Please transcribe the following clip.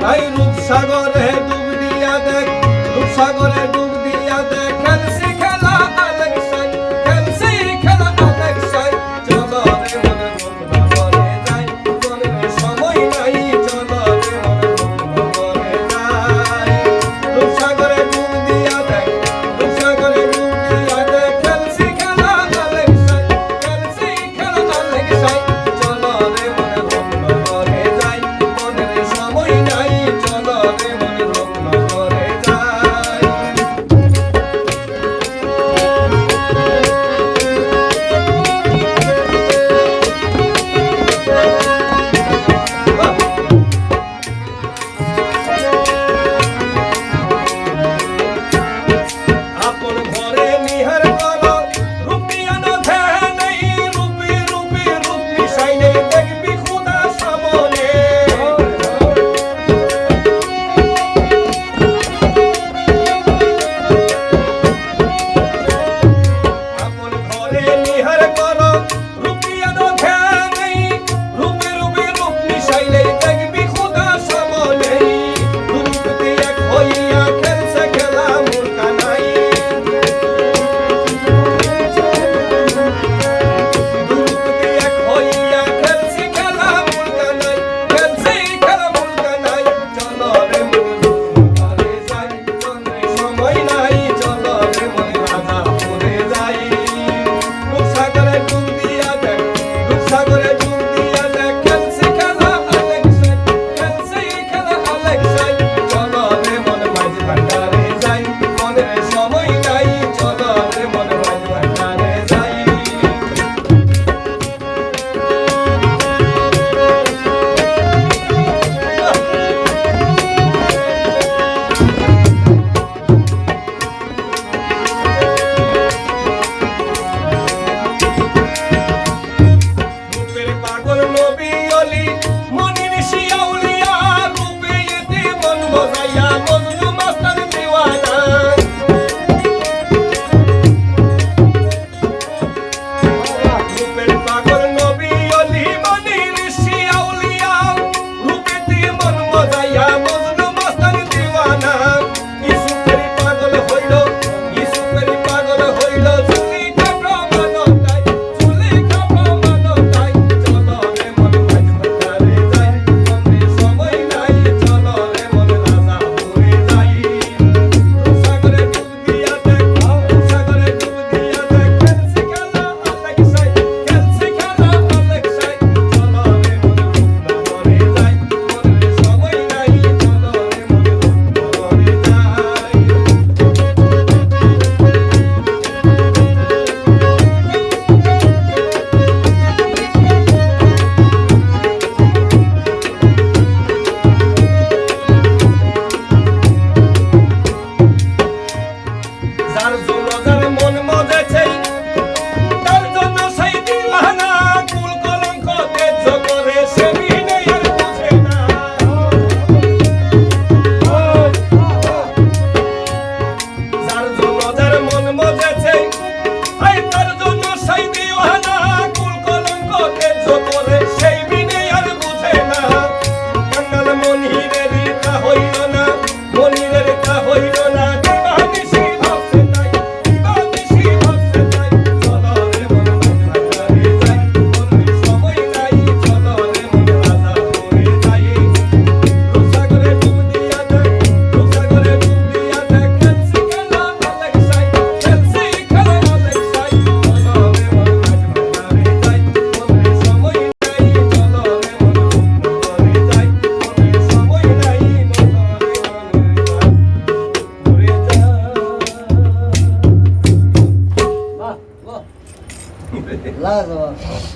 ভাই রূপসাগরে ডুব দিয়া দেখ, রূপসাগরে ডুব দিয়া দেখ, খেলছি খেলা আলেক সাই, খেলছি খেলা আলেক সাই। চলো রে মনে রূপনগরে যাই, মনে সময় নাই, চলো রে মনে রূপনগরে যাই। রূপসাগরে ডুব দিয়া দেখ, রূপসাগরে ডুব দিয়া দেখ, খেলছি খেলা আলেক সাই, খেলছি খেলা আলেক সাই। চলো রে মনে রূপনগরে যাই, মনে সময় নাই, চলো রে মনে রূপনগরে যাই। আপন ঘরে নিহার করো, রূপিয়ান ধ্যান নেই, রূপি রূপি রূপ মিশাইলে দেখবি খুদা সামনে। আপন ঘরে নিহার করো, রূপিয়ান ধ্যান নেই, রূপি রূপি রূপ মিশাইলে দেখবি খুদা সামনে। রূপতে এক হইয়া খেলছে খেলা মুরকা নাই, রূপতে এক হইয়া খেলছি খেলা মুরকা নাই, খেলছি খেলা মুরকা নাই। চলো রে মনে রূপনগরে যাই, মনে সময় নাই, চলো রে মনে রাজাপুরে যাই। রূপসাগরে ডুব দিয়া দেখ, রূপসাগরে ডুব দিয়া দেখ, খেলছি খেলা আলেক সাই, খেলছি খেলা আলেক সাই। চলো রে মনে মাঝ ভান্ডারে যাই, মনে সময় নাই, চলো রে মনে মাঝ ভান্ডারে যাই। রূপের পাগল নবী অলি, মনির শিয়াউলিয়া, রূপে এতে মন মজাইয়া, মজনু মাস্তান দিওয়ানা। রূপের পাগল নবী অলি, মনির শিয়াউলিয়া, রূপেতে মন মজাইয়া, মজনু মাস্তান দিওয়ানা। ইউসুফের পাগল হইল, ইউসুফের পাগল হইল, জুলেখা প্রমাণতাই, জুলেখা প্রমাণতাই। চলো রে মনে মাঝ ভান্ডারে যাই, মনে সময় নাই, চলো রে মনে রাজাপুরে যাই। রূপসাগরে ডুব দিয়া দেখ, রূপসাগরে ডুব দিয়া দেখ, খেলছি খেলা আলেক সাই, খেলছি খেলা আলেক সাই। চলো রে মনে রূপনগরে যাই, মনে সময় নাই, চলো রে মনে রূপনগরে যাই। যার জন্য যার মন মজেছে, তার জন্য সেই দিওয়ানা, কুল কলঙ্ক তেজ করে সে বিনে আর বুঝে না। যার জন্য যার মন মজেছে, তার জন্য সেই দিওয়ানা, কুল কলঙ্ক তেজ করে সেই বিনে আর বুঝে না। কাঙ্গাল মনিরের তা হইল না, মনিরের তা হইল না, দিবানিশি ভাবছে তাই, দিবানিশি ভাবছে তাই। চলো রে মনে মাঝ ভান্ডারে যাই, মনে সময় নাই, চলো রে মনে রাজাপুরে যাই। রূপসাগরে ডুব দিয়া দেখ, রূপসাগরে ডুব দিয়া দেখ, খেলছি খেলা আলেক সাই, খেলছি খেলা আলেক সাই। চলো রে মনে মাঝ ভান্ডারে যাই, মনে সময় নাই, চলো রে মনে রূপনগরে যাই, মনে সময় নাই, চলো রে মনে রাজাপুরে যাই। বাহ বাহ লাজবাব।